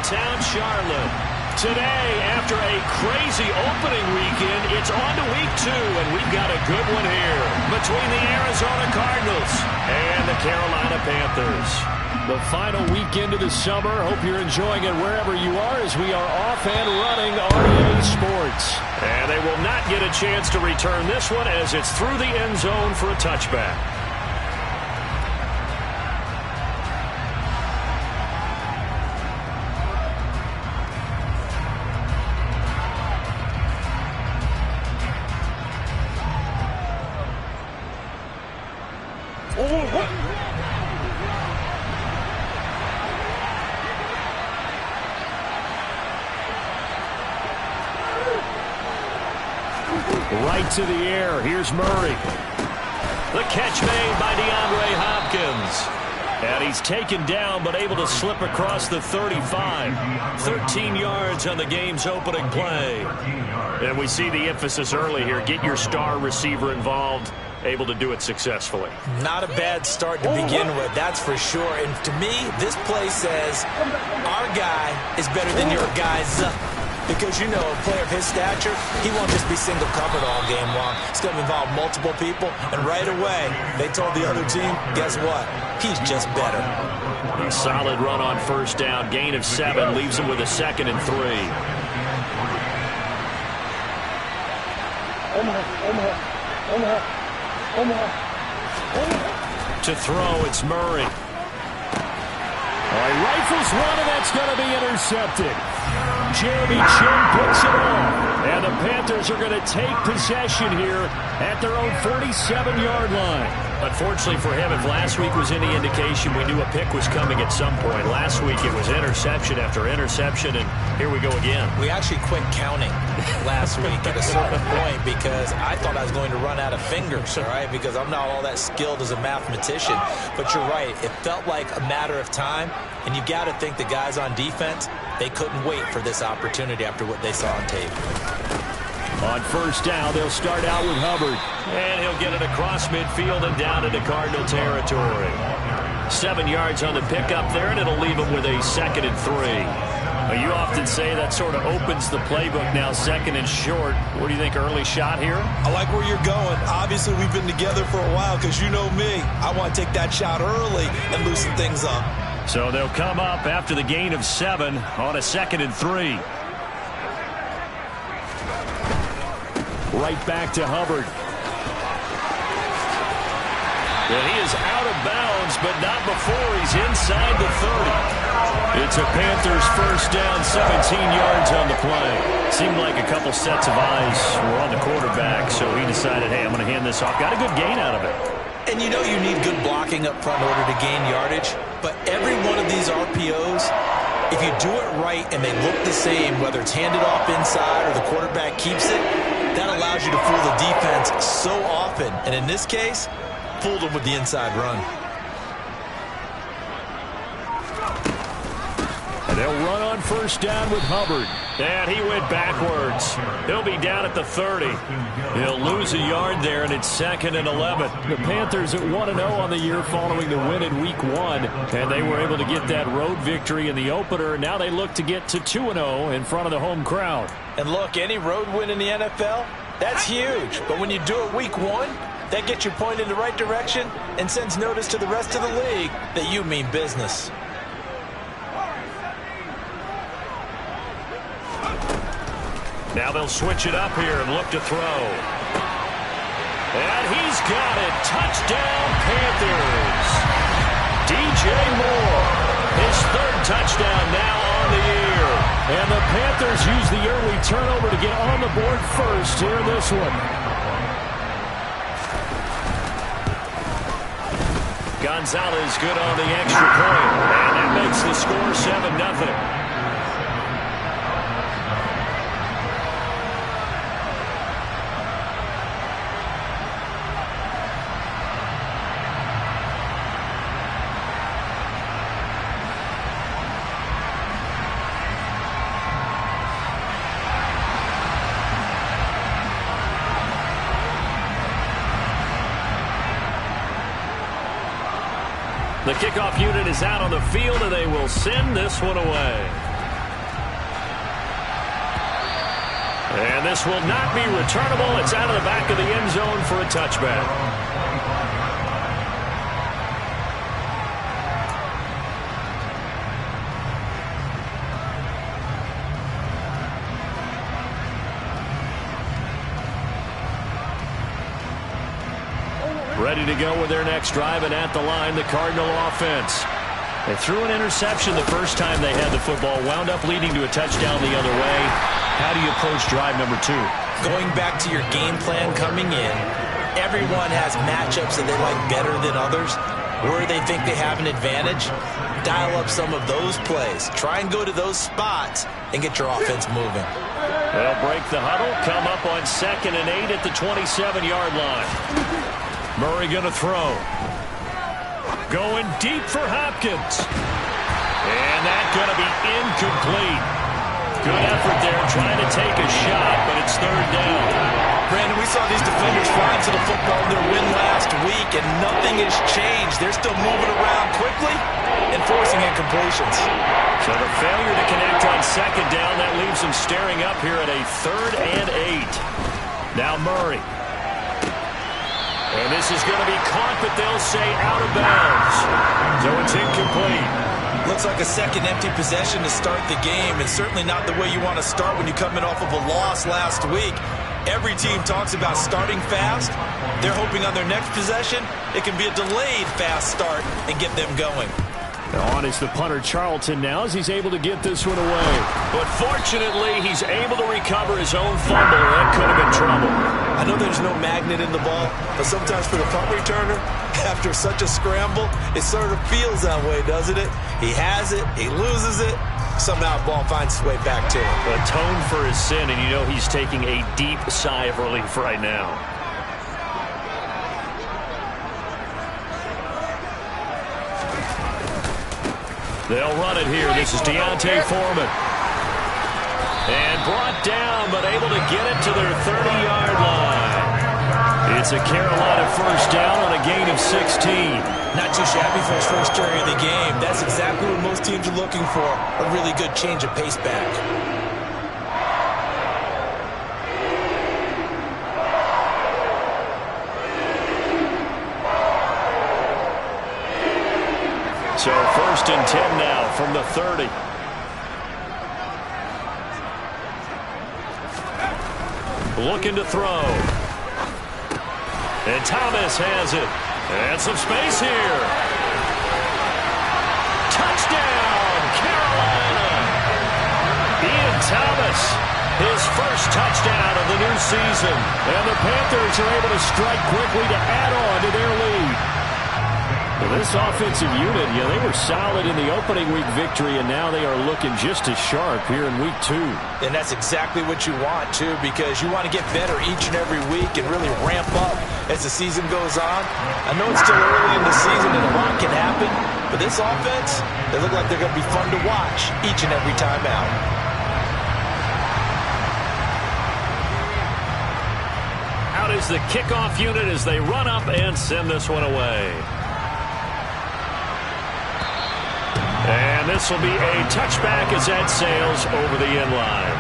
downtown Charlotte. Today, after a crazy opening weekend, it's on to week 2, and we've got a good one here between the Arizona Cardinals and the Carolina Panthers. The final weekend of the summer. Hope you're enjoying it wherever you are as we are off and running on EA Sports. And they will not get a chance to return this one as it's through the end zone for a touchback. Right to the air. Here's Murray. The catch made by DeAndre Hopkins. And he's taken down but able to slip across the 35. 13 yards on the game's opening play. And we see the emphasis early here. Get your star receiver involved. Able to do it successfully. Not a bad start to begin with, that's for sure. And to me, this play says our guy is better than your guy's. Because, you know, a player of his stature, he won't just be single covered all game long. It's going to involve multiple people. And right away, they told the other team, guess what? He's just better. A solid run on first down. Gain of 7 leaves him with a 2nd and 3. To throw, it's Murray. All right, rifles one, and that's going to be intercepted. Jeremy Chin picks it off. And the Panthers are going to take possession here at their own 47-yard line. Unfortunately for him, if last week was any indication, we knew a pick was coming at some point. Last week it was interception after interception, and here we go again. We actually quit counting last week at a certain point because I thought I was going to run out of fingers, all right, because I'm not all that skilled as a mathematician. But you're right. It felt like a matter of time, and you've got to think the guys on defense, they couldn't wait for this opportunity after what they saw on tape. On first down, they'll start out with Hubbard. And he'll get it across midfield and down into Cardinal territory. 7 yards on the pickup there, and it'll leave him with a 2nd and 3. You often say that sort of opens the playbook now, 2nd and short. What do you think, early shot here? I like where you're going. Obviously, we've been together for a while because you know me. I want to take that shot early and loosen things up. So they'll come up after the gain of 7 on a 2nd and 3. Right back to Hubbard. And he is out of bounds, but not before he's inside the 30. It's a Panthers first down, 17 yards on the play. Seemed like a couple sets of eyes were on the quarterback, so he decided, hey, I'm going to hand this off. Got a good gain out of it. And you know you need good blocking up front in order to gain yardage, but every one of these RPOs, if you do it right and they look the same, whether it's handed off inside or the quarterback keeps it, that allows you to fool the defense so often. And in this case, fooled them with the inside run. And they'll run on first down with Hubbard. And he went backwards. He'll be down at the 30. He'll lose a yard there, and it's 2nd and 11. The Panthers at 1-0 on the year following the win in Week 1. And they were able to get that road victory in the opener. Now they look to get to 2-0 in front of the home crowd. And look, any road win in the NFL, that's huge. But when you do it Week 1, that gets you pointed in the right direction and sends notice to the rest of the league that you mean business. Now they'll switch it up here and look to throw. And he's got it. Touchdown, Panthers. DJ Moore, his 3rd touchdown now on the year. And the Panthers use the early turnover to get on the board first here in this one. Gonzalez good on the extra point. And that makes the score 7-0. The kickoff unit is out on the field, and they will send this one away. this will not be returnable. It's out of the back of the end zone for a touchback. Ready to go with their next drive, and at the line, the Cardinal offense. They threw an interception the first time they had the football, wound up leading to a touchdown the other way. How do you approach drive number 2? Going back to your game plan coming in, everyone has matchups that they like better than others. Where they think they have an advantage, dial up some of those plays. Try and go to those spots and get your offense moving. They'll break the huddle, come up on 2nd and 8 at the 27-yard line. Murray going to throw. Going deep for Hopkins. And that's going to be incomplete. Good effort there trying to take a shot, but it's 3rd down. Brandon, we saw these defenders flying to the football in their win last week, and nothing has changed. They're still moving around quickly and forcing incompletions. So the failure to connect on 2nd down, that leaves them staring up here at a 3rd and 8. Now Murray. And this is going to be caught, but they'll say out of bounds. So it's incomplete. Looks like a second empty possession to start the game, and certainly not the way you want to start when you're coming off of a loss last week. Every team talks about starting fast. They're hoping on their next possession, it can be a delayed fast start and get them going. On is the punter Charlton now as he's able to get this one away. But fortunately, he's able to recover his own fumble, or that could have been trouble. I know there's no magnet in the ball, but sometimes for the punt returner, after such a scramble, it sort of feels that way, doesn't it? He has it, he loses it, somehow the ball finds its way back to him. Atone for his sin, and you know he's taking a deep sigh of relief right now. They'll run it here. This is Deontay Foreman. And brought down, but able to get it to their 30-yard line. It's a Carolina first down on a gain of 16. Not too shabby for his first carry of the game. That's exactly what most teams are looking for. A really good change of pace back. So 1st and 10 now from the 30. Looking to throw. And Thomas has it. And some space here. Touchdown, Carolina. Ian Thomas, his first touchdown of the new season. And the Panthers are able to strike quickly to add on to their lead. Well, this offensive unit, they were solid in the opening week victory, and now they are looking just as sharp here in week 2. And that's exactly what you want, too, because you want to get better each and every week and really ramp up as the season goes on. I know it's still early in the season and a lot can happen, but this offense, they look like they're going to be fun to watch each and every time out. Out is the kickoff unit as they run up and send this one away. And this will be a touchback as that sails over the end line.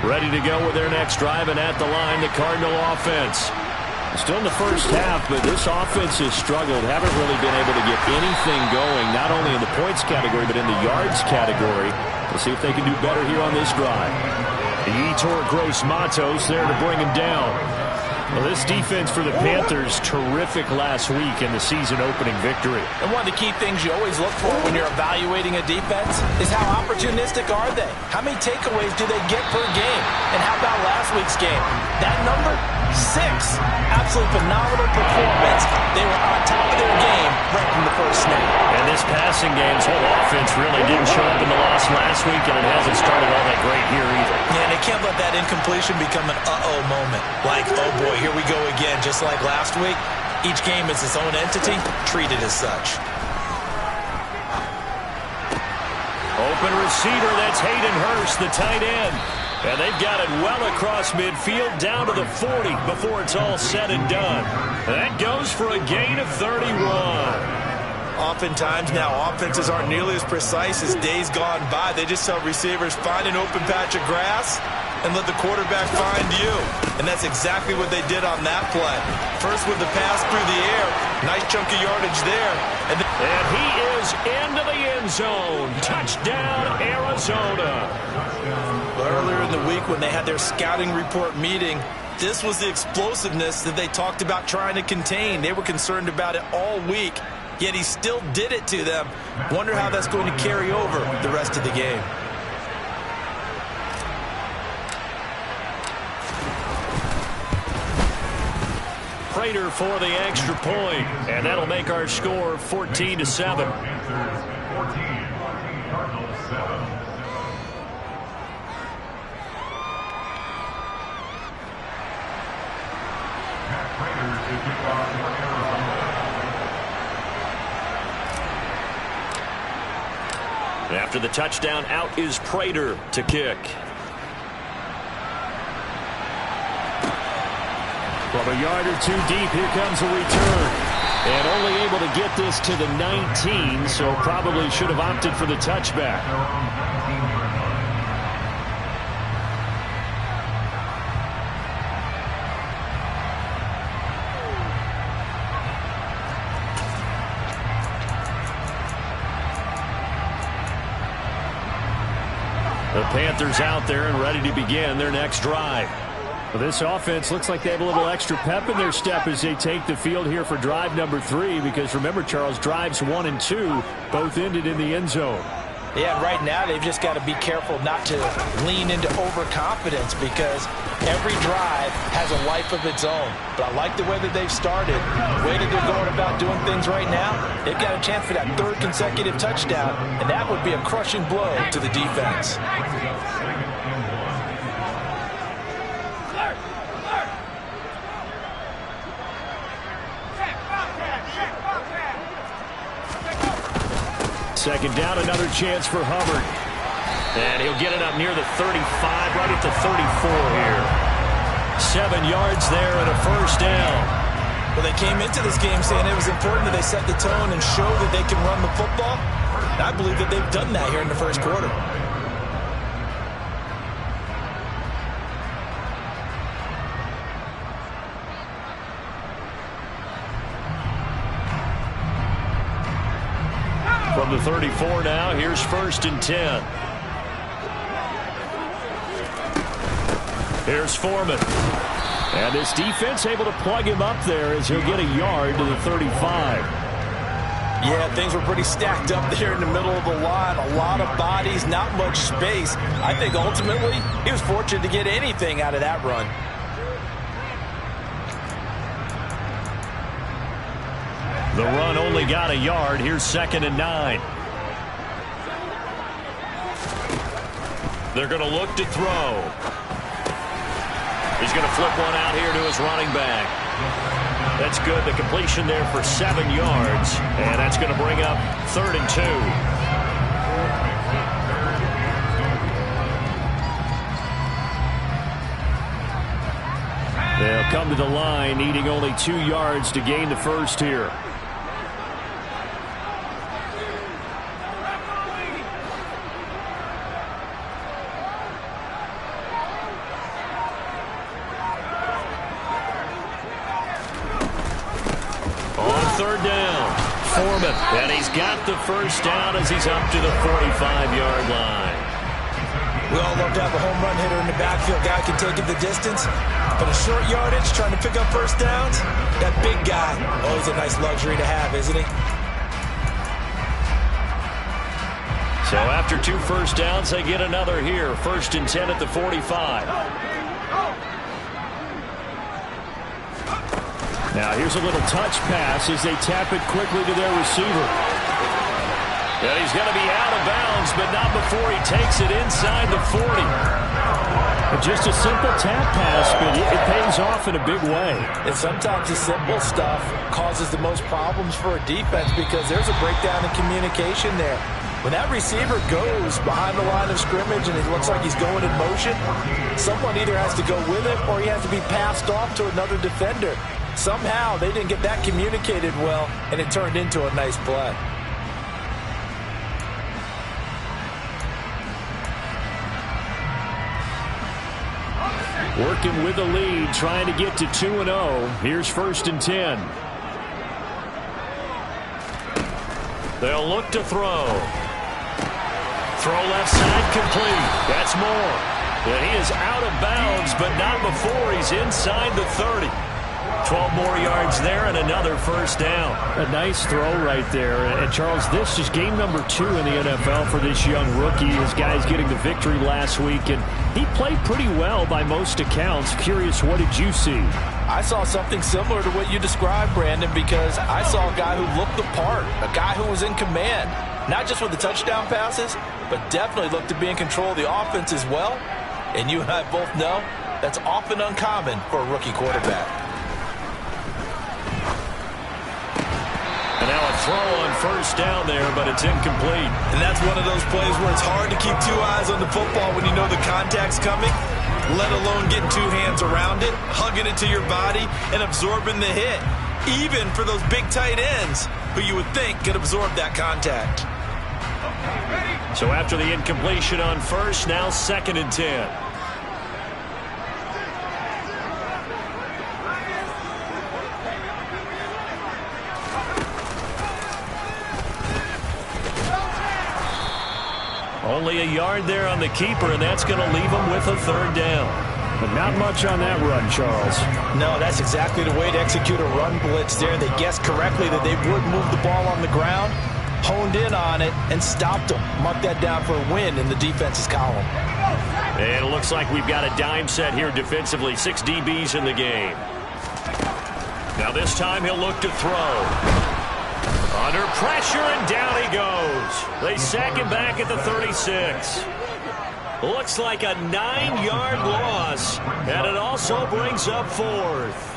Ready to go with their next drive, and at the line, the Cardinal offense. Still in the first half, but this offense has struggled. Haven't really been able to get anything going, not only in the points category, but in the yards category. We'll see if they can do better here on this drive. Yetur Gross-Matos there to bring him down. Well, this defense for the Panthers, terrific last week in the season-opening victory. And one of the key things you always look for when you're evaluating a defense is how opportunistic are they? How many takeaways do they get per game? And how about last week's game? That number? 6. Absolutely phenomenal performance. They were on top of their game right from the first snap. And this passing game's whole offense really didn't show up in the loss last week, and it hasn't started all that great here either. Yeah, and they can't let that incompletion become an uh-oh moment. Like, oh boy, here we go again, just like last week. Each game is its own entity, treated as such. Open receiver, that's Hayden Hurst, the tight end. And they've got it well across midfield down to the 40 before it's all said and done. That goes for a gain of 31. Oftentimes now, offenses aren't nearly as precise as days gone by. They just tell receivers, find an open patch of grass and let the quarterback find you. And that's exactly what they did on that play. First with the pass through the air. Nice chunk of yardage there. And he is into the end zone. Touchdown, Arizona. Earlier in the week when they had their scouting report meeting, this was the explosiveness that they talked about trying to contain. They were concerned about it all week, yet he still did it to them. Wonder how that's going to carry over the rest of the game. Prater for the extra point, and that'll make our score 14-7. After the touchdown, out is Prater to kick. From a yard or two deep, here comes a return. And only able to get this to the 19, so probably should have opted for the touchback. The Panthers out there and ready to begin their next drive. Well, this offense looks like they have a little extra pep in their step as they take the field here for drive number 3, because remember, Charles, drives 1 and 2 both ended in the end zone. Yeah, right now they've just got to be careful not to lean into overconfidence, because every drive has a life of its own. But I like the way that they've started, the way that they're going about doing things right now. They've got a chance for that 3rd consecutive touchdown, and that would be a crushing blow to the defense. Second down, another chance for Hubbard. And he'll get it up near the 35, right at the 34 here. 7 yards there and a first down. Well, they came into this game saying it was important that they set the tone and show that they can run the football. And I believe that they've done that here in the first quarter. From the 34 now, here's 1st and 10. Here's Foreman. And this defense able to plug him up there as he'll get a yard to the 35. Yeah, things were pretty stacked up there in the middle of the line. A lot of bodies, not much space. I think ultimately he was fortunate to get anything out of that run. The run only got a yard. Here's 2nd and 9. They're going to look to throw. He's going to flip one out here to his running back. That's good. The completion there for 7 yards. And that's going to bring up 3rd and 2. They'll come to the line, needing only 2 yards to gain the first here. Foreman, and he's got the first down as he's up to the 45-yard line. We all love to have a home run hitter in the backfield. Guy can take it the distance. But a short yardage, trying to pick up first downs, that big guy, always a nice luxury to have, isn't he? So after 2 first downs, they get another here. 1st and 10 at the 45. Now here's a little touch pass as they tap it quickly to their receiver. And he's going to be out of bounds, but not before he takes it inside the 40. Just a simple tap pass, but it pays off in a big way. And sometimes the simple stuff causes the most problems for a defense, because there's a breakdown in communication there. When that receiver goes behind the line of scrimmage and it looks like he's going in motion, someone either has to go with it or he has to be passed off to another defender. Somehow they didn't get that communicated well, and it turned into a nice play. Working with the lead, trying to get to 2-0. Here's 1st and 10. They'll look to throw. Throw left side complete. That's Moore. And he is out of bounds, but not before he's inside the 30. 12 more yards there and another 1st down. A nice throw right there. And Charles, this is game number 2 in the NFL for this young rookie. His guys getting the victory last week, and he played pretty well by most accounts. Curious, what did you see? I saw something similar to what you described, Brandon, because I saw a guy who looked the part, a guy who was in command, not just with the touchdown passes, but definitely looked to be in control of the offense as well. And you and I both know that's often uncommon for a rookie quarterback. And now a throw on 1st down there, but it's incomplete. And that's one of those plays where it's hard to keep 2 eyes on the football when you know the contact's coming, let alone getting 2 hands around it, hugging it to your body, and absorbing the hit, even for those big tight ends who you would think could absorb that contact. So after the incompletion on 1st, now 2nd and 10. Only a yard there on the keeper, and that's going to leave him with a 3rd down. But not much on that run, Charles. No, that's exactly the way to execute a run blitz there. They guessed correctly that they would move the ball on the ground, honed in on it, and stopped them. Mark that down for a win in the defense's column. And it looks like we've got a dime set here defensively. 6 DBs in the game. Now this time he'll look to throw. Under pressure, and down he goes. They sack him back at the 36. Looks like a 9-yard loss, and it also brings up 4th.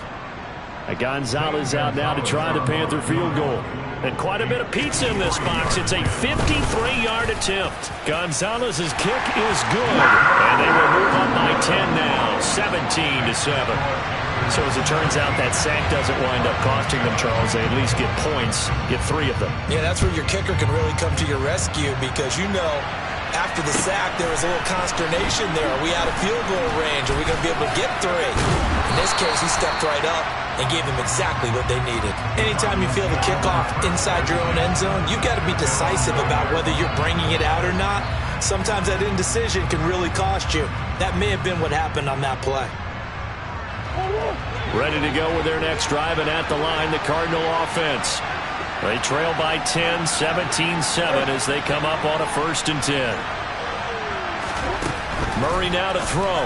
Gonzalez out now to try the Panther field goal. And quite a bit of pizza in this box. It's a 53-yard attempt. Gonzalez's kick is good, and they will move up by 10 now, 17-7. So as it turns out, that sack doesn't wind up costing them, Charles. They at least get points, get 3 of them. Yeah, that's where your kicker can really come to your rescue, because you know after the sack there was a little consternation there. Are we out of field goal range? Are we going to be able to get 3? In this case, he stepped right up and gave them exactly what they needed. Anytime you feel the kickoff inside your own end zone, you've got to be decisive about whether you're bringing it out or not. Sometimes that indecision can really cost you. That may have been what happened on that play. Ready to go with their next drive, and at the line, the Cardinal offense. They trail by 10, 17-7 as they come up on a 1st and 10. Murray now to throw.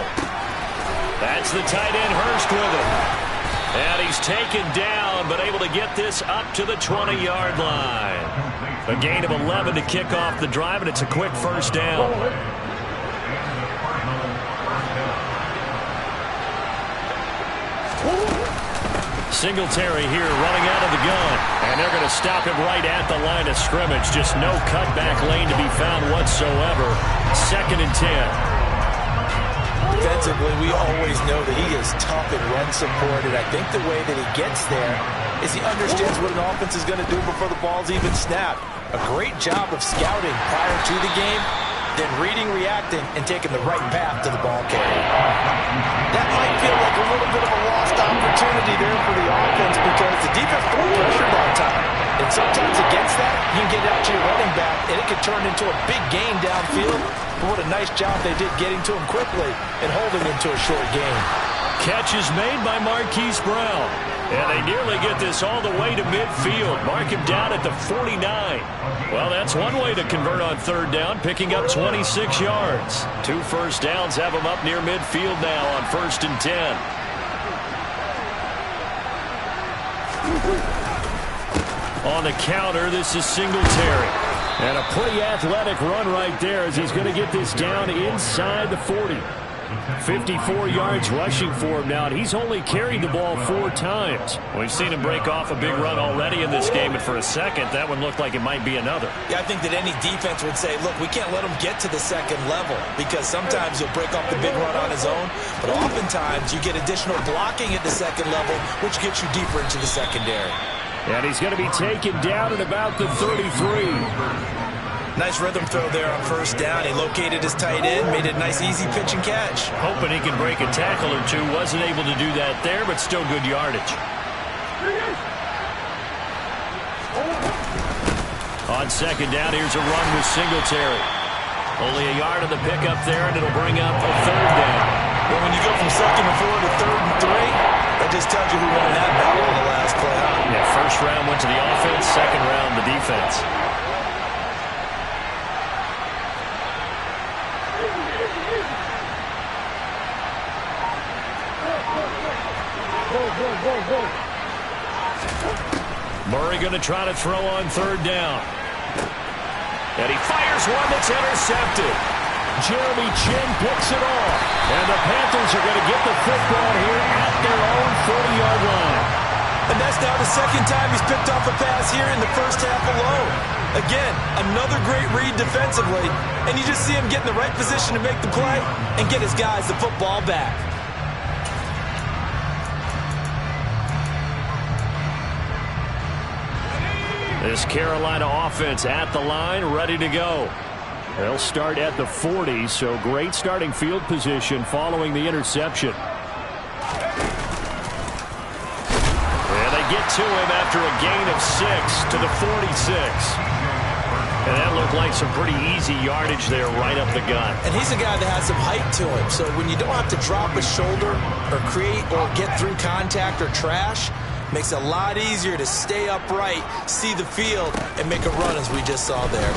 That's the tight end Hurst with him. And he's taken down, but able to get this up to the 20-yard line. A gain of 11 to kick off the drive, and it's a quick 1st down. Singletary here running out of the gun, and they're going to stop him right at the line of scrimmage. Just no cutback lane to be found whatsoever. 2nd and 10. Defensively, we always know that he is tough in run support, and I think the way that he gets there is he understands what an offense is going to do before the ball's even snapped. A great job of scouting prior to the game, then reading, reacting, and taking the right path to the ball carrier. That might feel like a little bit of a lost opportunity there for the offense because the defense got pressured all the time. And sometimes against that, you can get out to your running back, and it can turn into a big gain downfield. But what a nice job they did getting to him quickly and holding him to a short gain. Catch is made by Marquise Brown. And they nearly get this all the way to midfield. Mark him down at the 49. Well, that's one way to convert on 3rd down, picking up 26 yards. 2 1st downs have him up near midfield now on 1st and 10. On the counter, this is Singletary. And a pretty athletic run right there as he's going to get this down inside the 40. 54 yards rushing for him now, and he's only carried the ball 4 times. We've seen him break off a big run already in this game, and for a second, that one looked like it might be another. Yeah, I think that any defense would say, look, we can't let him get to the second level, because sometimes he'll break off the big run on his own, but oftentimes you get additional blocking at the second level, which gets you deeper into the secondary. And he's going to be taken down at about the 33. Nice rhythm throw there on first down. He located his tight end, made it a nice, easy pitch and catch. Hoping he can break a tackle or two. Wasn't able to do that there, but still good yardage. On second down, here's a run with Singletary. Only a yard on the pickup there, and it'll bring up a third down. Well, when you go from 2nd and 4 to 3rd and 3, that just tells you who won that battle on the last play. Yeah, first round went to the offense, second round the defense. Murray going to try to throw on third down. And he fires one that's intercepted. Jeremy Chin picks it off. And the Panthers are going to get the football here at their own 40-yard line. And that's now the second time he's picked off a pass here in the first half alone. Again, another great read defensively. And you just see him get in the right position to make the play and get his guys the football back. This Carolina offense at the line, ready to go. They'll start at the 40, so great starting field position following the interception. And they get to him after a gain of 6 to the 46. And that looked like some pretty easy yardage there right up the gut. And he's a guy that has some height to him, so when you don't have to drop a shoulder or create or get through contact or trash, makes it a lot easier to stay upright, see the field, and make a run as we just saw there.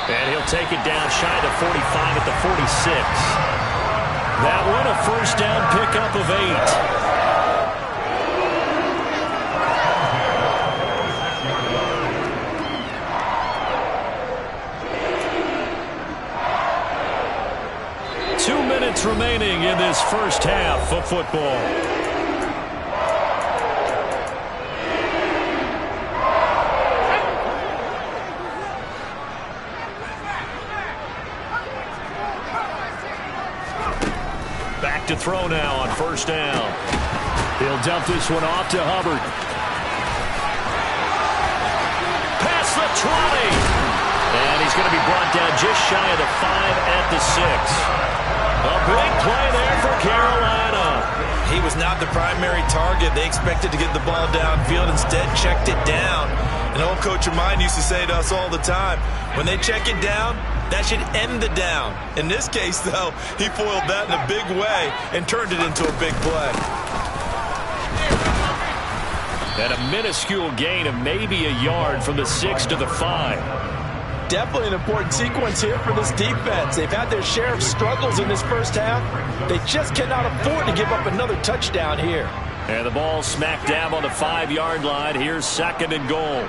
And he'll take it down shy of 45 at the 46. That one a first down pickup of 8. 2 minutes remaining in this first half of football. Back to throw now on first down. He'll dump this one off to Hubbard. Past the 20. And he's going to be brought down just shy of the 5 at the 6. A big play there for Carolina. He was not the primary target. They expected to get the ball downfield. Instead, checked it down. An old coach of mine used to say to us all the time, when they check it down, that should end the down. In this case, though, he foiled that in a big way and turned it into a big play. And a minuscule gain of maybe a yard from the 6 to the 5. Definitely an important sequence here for this defense. They've had their share of struggles in this first half. They just cannot afford to give up another touchdown here. And the ball smack dab on the 5-yard line. Here's 2nd and goal.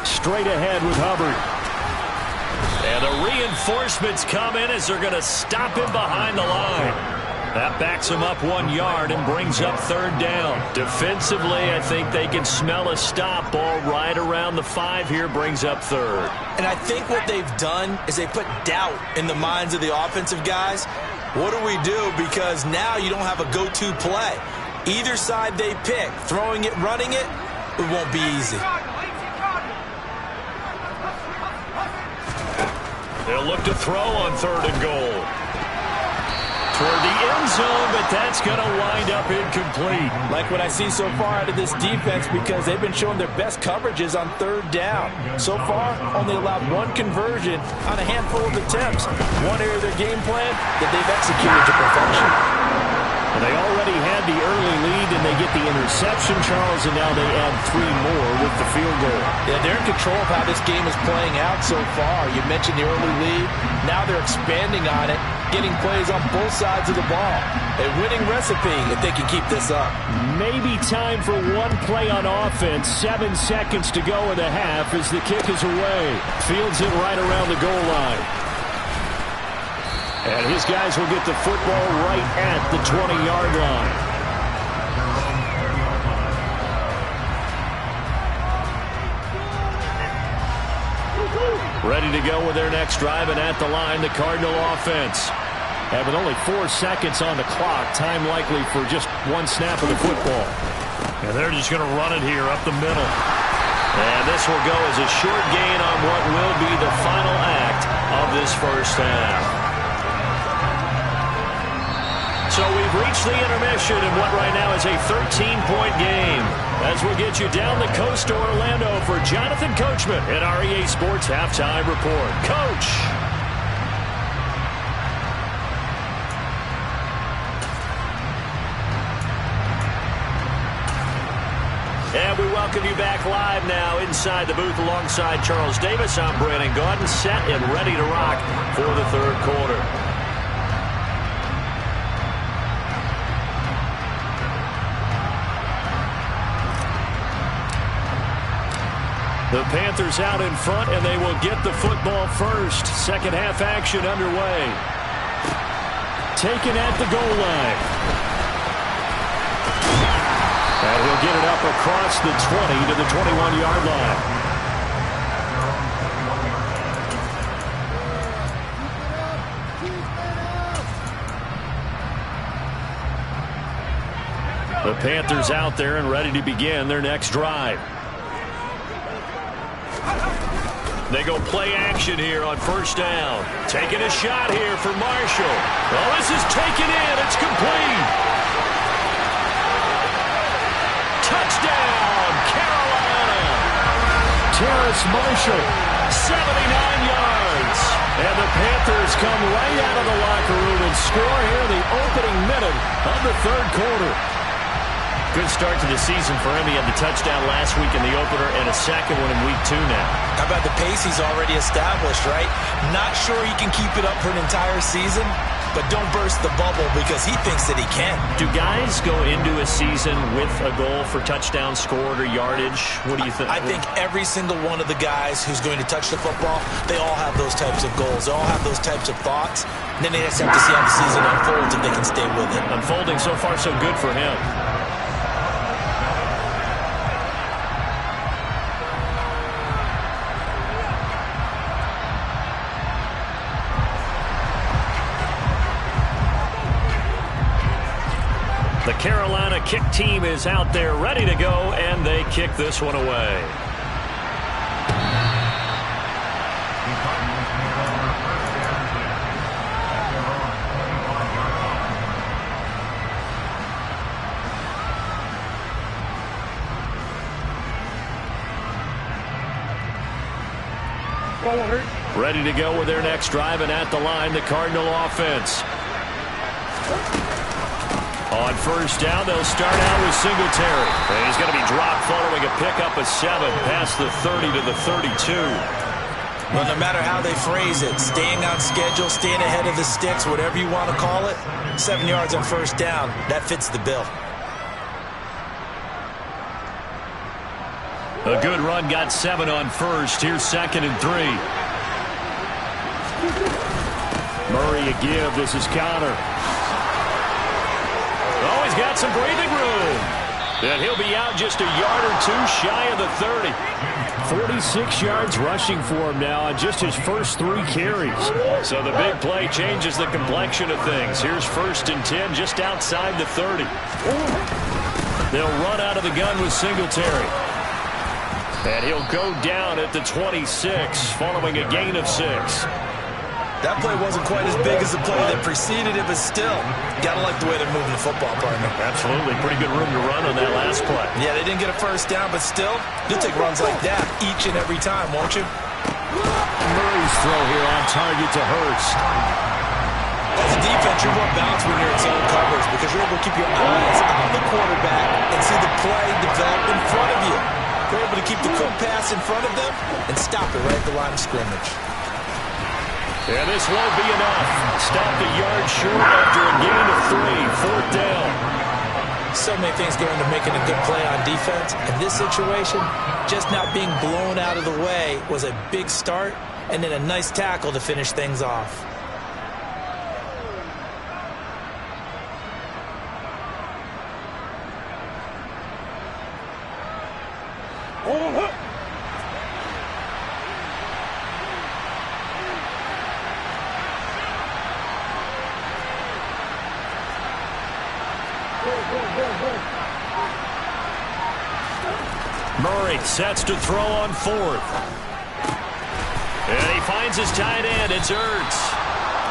Straight ahead with Hubbard. And the reinforcements come in as they're going to stop him behind the line. That backs him up 1 yard and brings up third down. Defensively, I think they can smell a stop. Ball right around the 5 here, brings up third. And I think what they've done is they put doubt in the minds of the offensive guys. What do we do? Because now you don't have a go-to play. Either side they pick, throwing it, running it, it won't be easy. They'll look to throw on 3rd and goal. Toward the end zone, but that's going to wind up incomplete. Like what I see so far out of this defense, because they've been showing their best coverages on 3rd down. So far, only allowed 1 conversion on a handful of attempts. One area of their game plan that they've executed to perfection. And they already had the early lead, and they get the interception, Charles, and now they add 3 more with the field goal. Yeah, they're in control of how this game is playing out so far. You mentioned the early lead. Now they're expanding on it. getting plays on both sides of the ball. A winning recipe if they can keep this up. Maybe time for one play on offense. 7 seconds to go in the half as the kick is away. Fields it right around the goal line. And his guys will get the football right at the 20-yard line. Ready to go with their next drive, and at the line, the Cardinal offense. And with only 4 seconds on the clock, time likely for just one snap of the football. And they're just going to run it here up the middle. And this will go as a short gain on what will be the final act of this first half. So we've reached the intermission in what right now is a 13-point game. As we'll get you down the coast to Orlando for Jonathan Coachman in our EA Sports Halftime Report. Coach! And we welcome you back live now inside the booth alongside Charles Davis. I'm Brandon Gaudin, set and ready to rock for the third quarter. The Panthers out in front, and they will get the football first. Second half action underway. Taken at the goal line. And he'll get it up across the 20 to the 21-yard line. The Panthers out there and ready to begin their next drive. They go play action here on first down. Taking a shot here for Marshall. Oh, this is taken in. It's complete. Touchdown, Carolina. Terrace Marshall, 79 yards. And the Panthers come right out of the locker room and score here in the opening minute of the third quarter. Good start to the season for him. He had the touchdown last week in the opener and a second one in week 2 now. How about the pace he's already established, right? Not sure he can keep it up for an entire season, but don't burst the bubble because he thinks that he can. Do guys go into a season with a goal for touchdown scored or yardage? What do you think? I think every single one of the guys who's going to touch the football, they all have those types of goals. They all have those types of thoughts. And then they just have to see how the season unfolds if they can stay with it. Unfolding so far so good for him. The Carolina kick team is out there ready to go, and they kick this one away. Ready to go with their next drive, and at the line, the Cardinal offense. On first down, they'll start out with Singletary. And he's going to be dropped following a pickup of 7 past the 30 to the 32. Well, no matter how they phrase it, staying on schedule, staying ahead of the sticks, whatever you want to call it, 7 yards on first down, that fits the bill. A good run got 7 on first. Here's 2nd and 3. Murray a give. This is Connor. Oh, he's got some breathing room. And he'll be out just a yard or 2 shy of the 30. 46 yards rushing for him now on just his first 3 carries. So the big play changes the complexion of things. Here's 1st and 10 just outside the 30. They'll run out of the gun with Singletary. And he'll go down at the 26 following a gain of 6. That play wasn't quite as big as the play that preceded it, but still, gotta like the way they're moving the football, partner. Absolutely. Pretty good room to run on that last play. Yeah, they didn't get a first down, but still, you'll take runs like that each and every time, won't you? Murray's throw here on target to Hurst. As a defense, you're more balanced when you're in zone coverage because you're able to keep your eyes on the quarterback and see the play develop in front of you. You're able to keep the quick pass in front of them and stop it right at the line of scrimmage. And this won't be enough. Stopped a yard short after a gain of 3. 4th down. So many things go into making a good play on defense. In this situation, just not being blown out of the way was a big start, and then a nice tackle to finish things off. Murray sets to throw on 4th. And he finds his tight end. It's Ertz.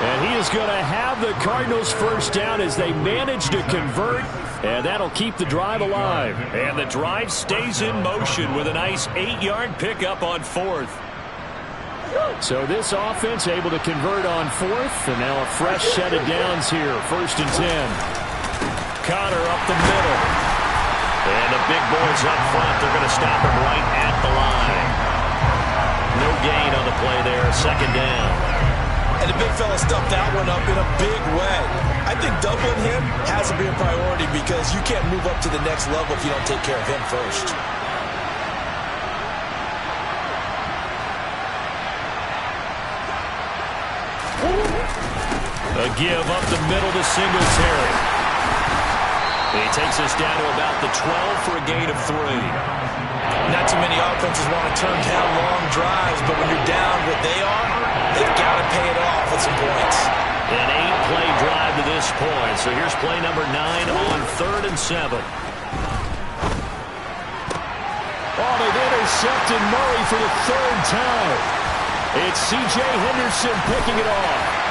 And he is going to have the Cardinals first down as they manage to convert. And that'll keep the drive alive. And the drive stays in motion with a nice 8-yard pickup on 4th. So this offense able to convert on 4th. And now a fresh set of downs here. 1st and 10. Connor up the middle. And the big boys up front, they're going to stop him right at the line. No gain on the play there, 2nd down. And the big fella stuffed that one up in a big way. I think doubling him has to be a priority because you can't move up to the next level if you don't take care of him first. A give up the middle to Singletary. He takes us down to about the 12 for a gain of 3. Not too many offenses want to turn down long drives, but when you're down what they are, they've got to pay it off with some points. An 8-play drive to this point. So here's play number 9 on 3rd and 7. Oh, they've intercepted Murray for the 3rd time. It's C.J. Henderson picking it off.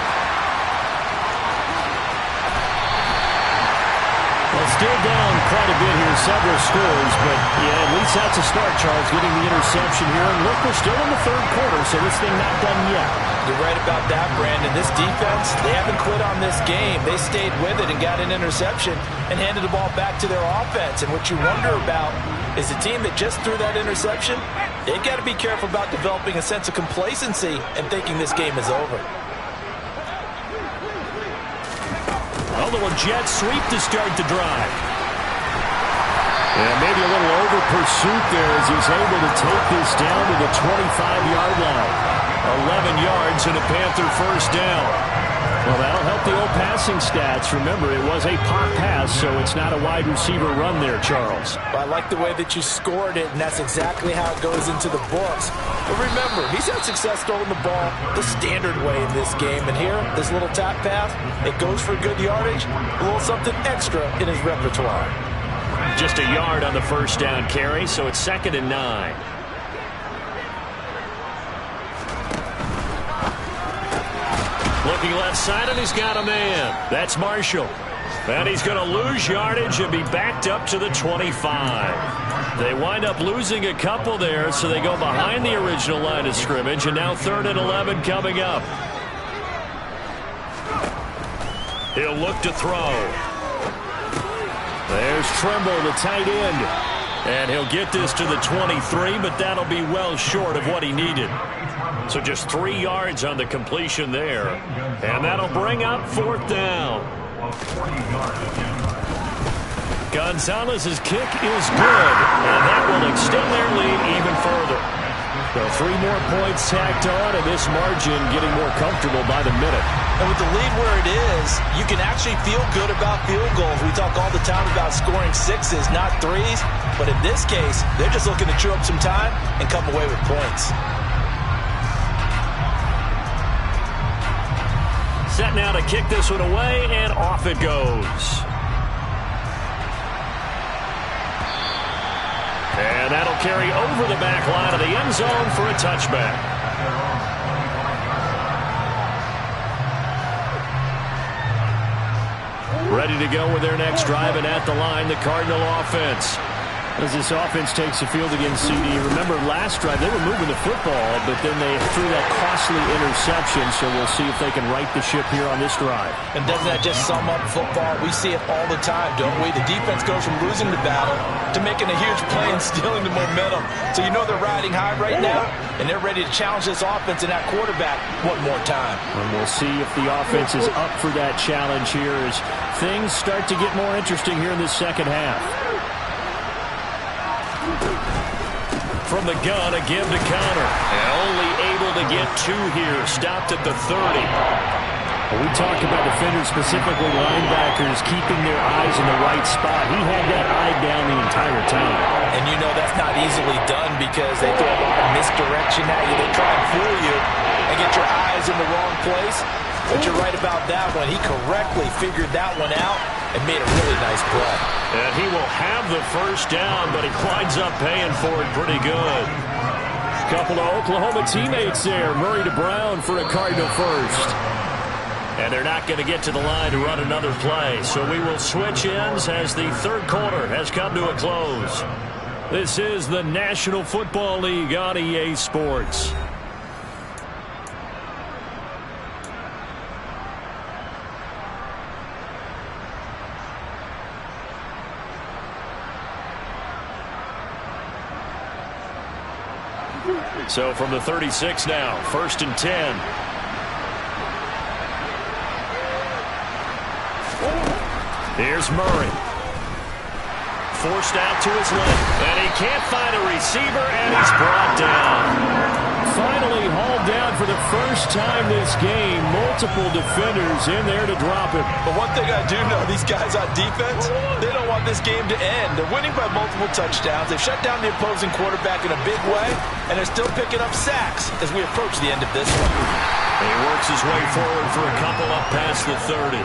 Well, still down quite a bit here, several scores, but yeah, at least that's a start, Charles, getting the interception here. And look, we're still in the 3rd quarter, so this thing not done yet. You're right about that, Brandon. This defense, they haven't quit on this game. They stayed with it and got an interception and handed the ball back to their offense. And what you wonder about is the team that just threw that interception, they've got to be careful about developing a sense of complacency and thinking this game is over. A little jet sweep to start the drive. And maybe a little over pursuit there as he's able to take this down to the 25-yard line. 11 yards and a Panther first down. Well, that'll help the old passing stats. Remember, it was a pop pass, so it's not a wide receiver run there, Charles. Well, I like the way that you scored it, and that's exactly how it goes into the books. But remember, he's had success throwing the ball the standard way in this game. And here, this little tap pass, it goes for good yardage, a little something extra in his repertoire. Just a yard on the first down carry, so it's 2nd and 9. Looking left side, and he's got a man. That's Marshall. And he's going to lose yardage and be backed up to the 25. They wind up losing a couple there, so they go behind the original line of scrimmage, and now 3rd and 11 coming up. He'll look to throw. There's Trimble, the tight end. And he'll get this to the 23, but that'll be well short of what he needed. So just 3 yards on the completion there. And that'll bring up 4th down. Gonzalez's kick is good, and that will extend their lead even further. So 3 more points tacked on, and this margin getting more comfortable by the minute. And with the lead where it is, you can actually feel good about field goals. We talk all the time about scoring 6s, not 3s. But in this case, they're just looking to chew up some time and come away with points. Set now to kick this one away, and off it goes. And that'll carry over the back line of the end zone for a touchback. Ready to go with their next drive, and at the line, the Cardinal offense. As this offense takes the field against CD, remember last drive they were moving the football, but then they threw that costly interception, so we'll see if they can right the ship here on this drive. And doesn't that just sum up football? We see it all the time, don't we? The defense goes from losing the battle to making a huge play and stealing the momentum. So you know they're riding high right now, and they're ready to challenge this offense and that quarterback one more time. And we'll see if the offense is up for that challenge here as things start to get more interesting here in this second half. From the gun, a give to Connor. And only able to get 2 here. Stopped at the 30. Well, we talked about defenders, specifically linebackers, keeping their eyes in the right spot. He had that eye down the entire time. And you know that's not easily done because they throw a lot of misdirection at you. They try and fool you and get your eyes in the wrong place. But you're right about that one. He correctly figured that one out and made a really nice play. And he will have the first down, but he winds up paying for it pretty good. Couple of Oklahoma teammates there. Murray to Brown for a Cardinal first. And they're not going to get to the line to run another play. So we will switch ends as the third quarter has come to a close. This is the National Football League on EA Sports. So from the 36 now, 1st and 10. Here's Murray. Forced out to his left, and he can't find a receiver, and he's brought down. Finally hauled down for the first time this game. Multiple defenders in there to drop him. But one thing I do know, these guys on defense, they don't want this game to end. They're winning by multiple touchdowns. They've shut down the opposing quarterback in a big way, and they're still picking up sacks as we approach the end of this one. And he works his way forward for a couple up past the 30.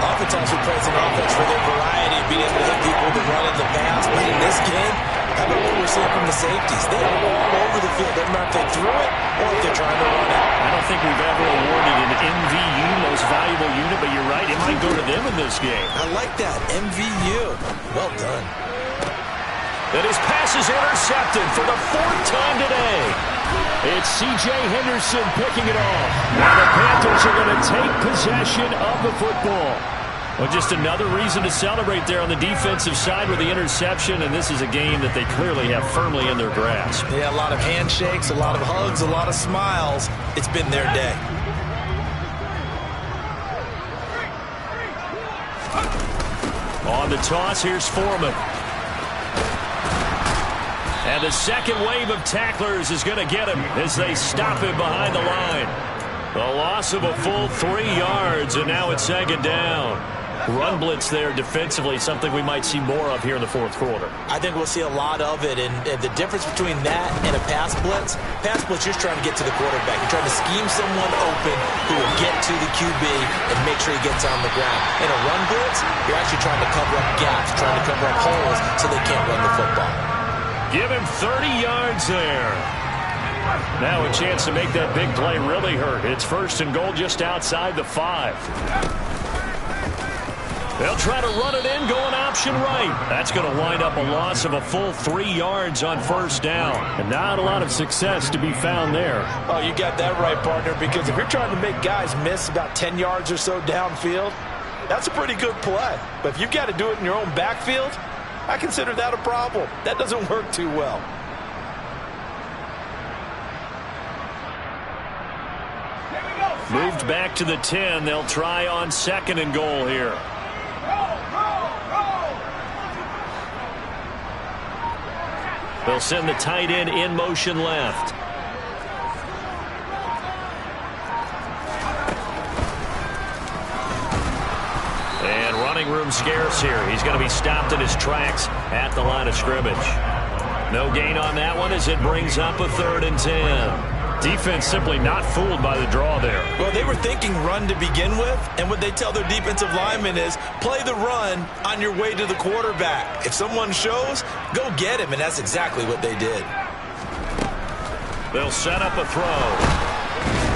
Oftentimes we praise an offense for their variety of being able to hit people with the run and the pass, but in this game, how about what we're seeing from the safeties? They are all over the field. Doesn't matter if they threw it or if they're trying to run it. I don't think we've ever awarded an MVU, most valuable unit, but you're right, it might go to them in this game. I like that, MVU. Well done. And his pass is intercepted for the 4th time today. It's C.J. Henderson picking it off. Now the Panthers are going to take possession of the football. Well, just another reason to celebrate there on the defensive side with the interception, and this is a game that they clearly have firmly in their grasp. Yeah, a lot of handshakes, a lot of hugs, a lot of smiles. It's been their day. On the toss, here's Foreman. And the second wave of tacklers is going to get him as they stop him behind the line. A loss of a full 3 yards, and now it's 2nd down. Run blitz there defensively, something we might see more of here in the 4th quarter. I think we'll see a lot of it, and the difference between that and a pass blitz, you're just trying to get to the quarterback. You're trying to scheme someone open who will get to the QB and make sure he gets on the ground. In a run blitz, you're actually trying to cover up gaps, trying to cover up holes so they can't run the football. Give him 30 yards there. Now a chance to make that big play really hurt. It's 1st and goal just outside the 5. They'll try to run it in, going option right. That's going to wind up a loss of a full 3 yards on 1st down. And not a lot of success to be found there. Oh, you got that right, partner, because if you're trying to make guys miss about 10 yards or so downfield, that's a pretty good play. But if you've got to do it in your own backfield, I consider that a problem. That doesn't work too well. Moved back to the 10. They'll try on 2nd and goal here. They'll send the tight end in motion left. And running room scarce here. He's going to be stopped in his tracks at the line of scrimmage. No gain on that one as it brings up a 3rd and 10. Defense simply not fooled by the draw there. Well, they were thinking run to begin with, and what they tell their defensive linemen is play the run on your way to the quarterback. If someone shows, go get him, and that's exactly what they did. They'll set up a throw.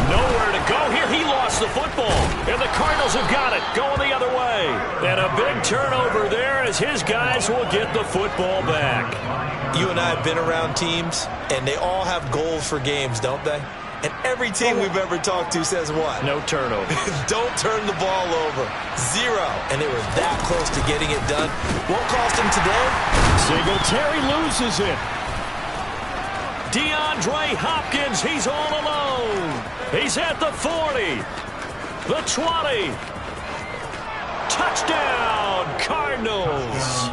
Nowhere to go here. He lost the football, and the Cardinals have got it, going the other way. And a big turnover there as his guys will get the football back. You and I have been around teams, and they all have goals for games, don't they? And every team we've ever talked to says what? No turnover. Don't turn the ball over. 0. And they were that close to getting it done. Won't cost them today. Singletary loses it. DeAndre Hopkins, he's all alone. He's at the 40. The 20. Touchdown, Cardinals.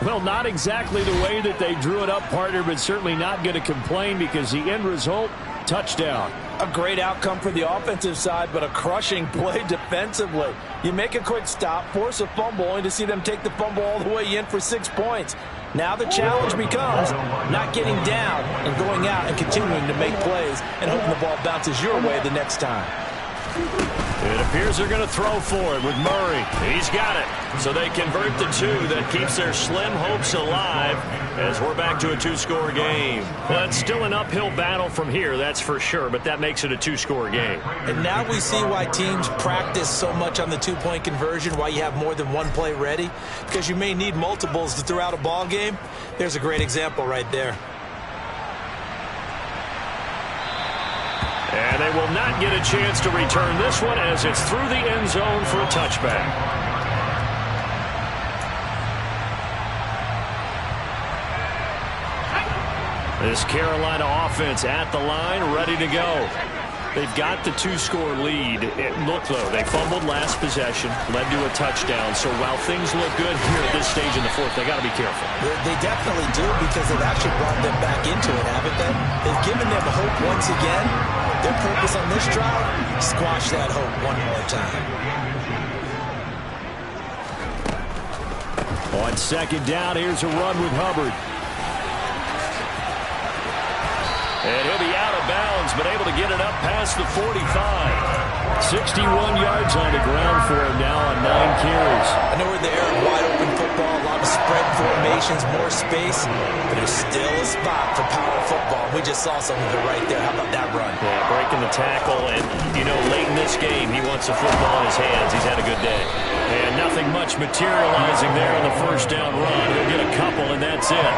Well, not exactly the way that they drew it up, partner, but certainly not going to complain because the end result, touchdown. A great outcome for the offensive side, but a crushing play defensively. You make a quick stop, force a fumble, only to see them take the fumble all the way in for 6 points. Now the challenge becomes not getting down and going out and continuing to make plays and hoping the ball bounces your way the next time. It appears they're going to throw for it with Murray. He's got it. So they convert the 2. That keeps their slim hopes alive as we're back to a 2-score game. Well, it's still an uphill battle from here, that's for sure, but that makes it a 2-score game. And now we see why teams practice so much on the 2-point conversion, why you have more than one play ready, because you may need multiples to throw out a ball game. There's a great example right there. And they will not get a chance to return this one as it's through the end zone for a touchback. This Carolina offense at the line, ready to go. They've got the 2-score lead. Look, though, they fumbled last possession, led to a touchdown. So while things look good here at this stage in the fourth, they got to be careful. They definitely do because they've actually brought them back into it, haven't they? They've given them hope once again. Their purpose on this drive, squash that hope one more time. On second down, here's a run with Hubbard. And he'll be out of bounds, but able to get it up past the 45. 61 yards on the ground for him now on 9 carries. I know we're in the era of wide open football, a lot of spread formations, more space, but there's still a spot for power football. We just saw some of it right there. How about that run? Yeah, breaking the tackle, and, you know, late in this game, he wants the football in his hands. He's had a good day. And nothing much materializing there on the first down run. He'll get a couple, and that's it.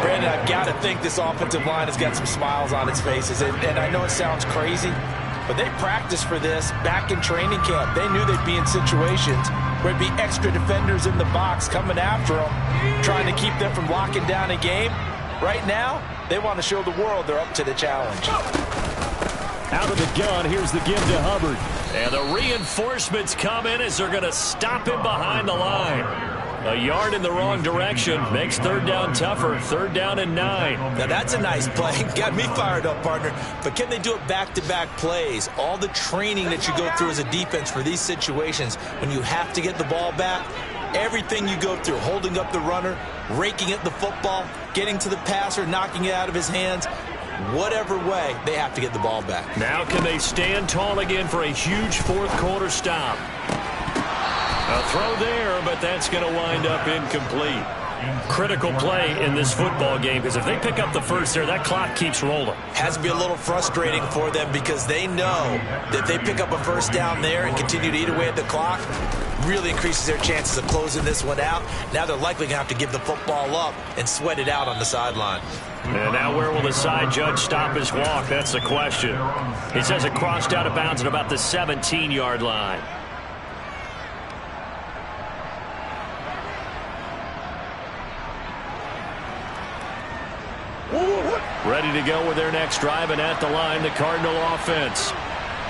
Brandon, I've got to think this offensive line has got some smiles on its faces. And I know it sounds crazy, but they practiced for this back in training camp. They knew they'd be in situations where there'd be extra defenders in the box coming after them, trying to keep them from locking down a game. Right now, they want to show the world they're up to the challenge. Out of the gun, here's the give to Hubbard. And the reinforcements come in as they're going to stop him behind the line. A yard in the wrong direction makes third down tougher. 3rd down and 9. Now that's a nice play. Got me fired up, partner. But can they do it back-to-back plays? All the training that you go through as a defense for these situations, when you have to get the ball back, everything you go through, holding up the runner, raking at the football, getting to the passer, knocking it out of his hands, whatever way, they have to get the ball back. Now can they stand tall again for a huge fourth-quarter stop? A throw there, but that's going to wind up incomplete. Critical play in this football game because if they pick up the first there, that clock keeps rolling. Has to be a little frustrating for them because they know that if they pick up a first down there and continue to eat away at the clock, really increases their chances of closing this one out. Now they're likely going to have to give the football up and sweat it out on the sideline. And now where will the side judge stop his walk? That's the question. He says it crossed out of bounds at about the 17-yard line. Ready to go with their next drive, and at the line, the Cardinal offense.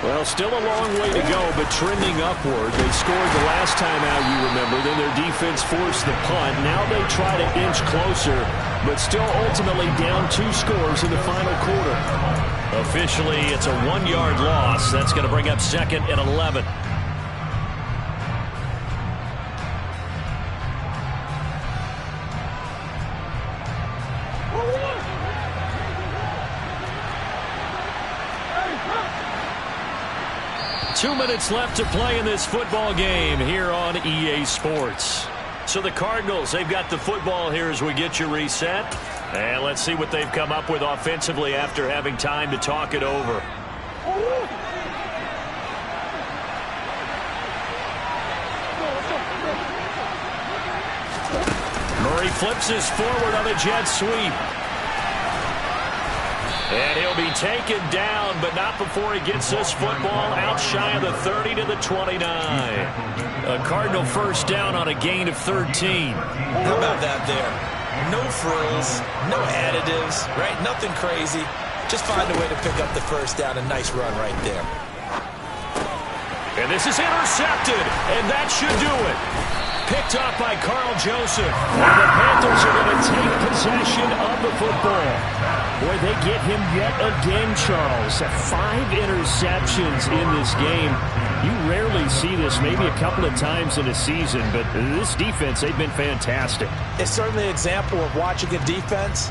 Well, still a long way to go, but trending upward. They scored the last time out, you remember. Then their defense forced the punt. Now they try to inch closer, but still ultimately down 2 scores in the final quarter. Officially, it's a 1-yard loss. That's going to bring up 2nd and 11. Two minutes left to play in this football game here on EA Sports. So the Cardinals, they've got the football here as we get you reset. And let's see what they've come up with offensively after having time to talk it over. he flips his forward on a jet sweep. And he'll be taken down, but not before he gets this football out shy of the 30 to the 29. A Cardinal first down on a gain of 13. How about that there? No frills, no additives, right? Nothing crazy. Just find a way to pick up the first down. A nice run right there. And this is intercepted, and that should do it. Picked up by Carl Joseph. And the Panthers are going to take possession of the football. Boy, they get him yet again, Charles. 5 interceptions in this game. You rarely see this, maybe a couple of times in a season, but this defense, they've been fantastic. It's certainly an example of watching a defense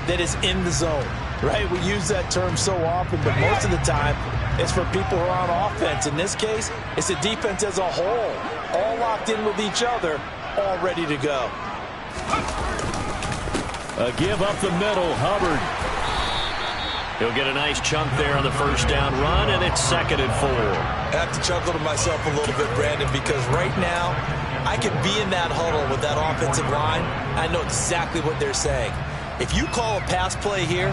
that is in the zone, right? We use that term so often, but most of the time, it's for people who are on offense. In this case, it's a defense as a whole, all locked in with each other, all ready to go. A give up the middle, Hubbard. He'll get a nice chunk there on the first down run, and it's 2nd and 4. I have to chuckle to myself a little bit, Brandon, because right now, I could be in that huddle with that offensive line. I know exactly what they're saying. If you call a pass play here,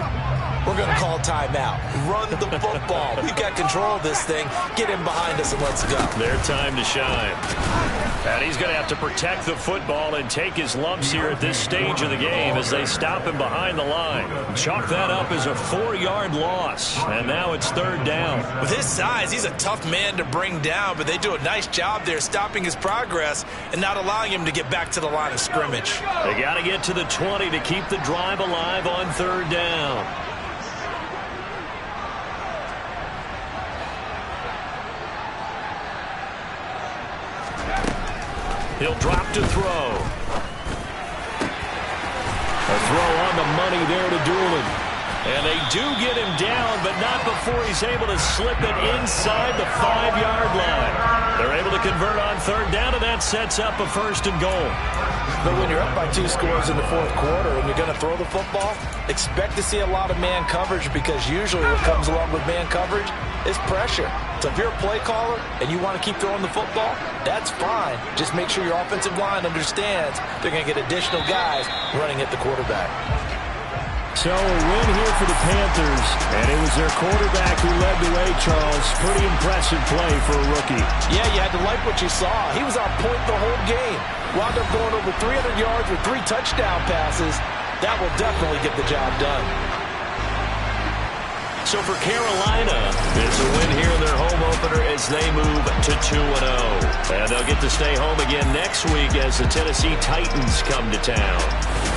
we're going to call timeout. Run the football. We've got control of this thing. Get him behind us and let's go. Their time to shine. And he's going to have to protect the football and take his lumps here at this stage of the game as they stop him behind the line. Chalk that up as a 4-yard loss. And now it's 3rd down. With his size, he's a tough man to bring down, but they do a nice job there stopping his progress and not allowing him to get back to the line of scrimmage. They got to get to the 20 to keep the drive alive on 3rd down. He'll drop to throw. A throw on the money there to Doolin. And they do get him down, but not before he's able to slip it inside the 5-yard line. They're able to convert on 3rd down, and that sets up a 1st and goal. But when you're up by 2 scores in the 4th quarter and you're going to throw the football, expect to see a lot of man coverage, because usually what comes along with man coverage is pressure. So if you're a play caller and you want to keep throwing the football, that's fine. Just make sure your offensive line understands they're going to get additional guys running at the quarterback. So a win here for the Panthers, and it was their quarterback who led the way, Charles. Pretty impressive play for a rookie. Yeah, you had to like what you saw. He was on point the whole game. Wound up going over 300 yards with 3 touchdown passes. That will definitely get the job done. So for Carolina, it's a win here in their home opener as they move to 2-0. And they'll get to stay home again next week as the Tennessee Titans come to town.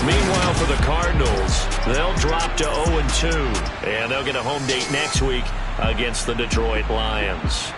Meanwhile, for the Cardinals, they'll drop to 0-2. And they'll get a home date next week against the Detroit Lions.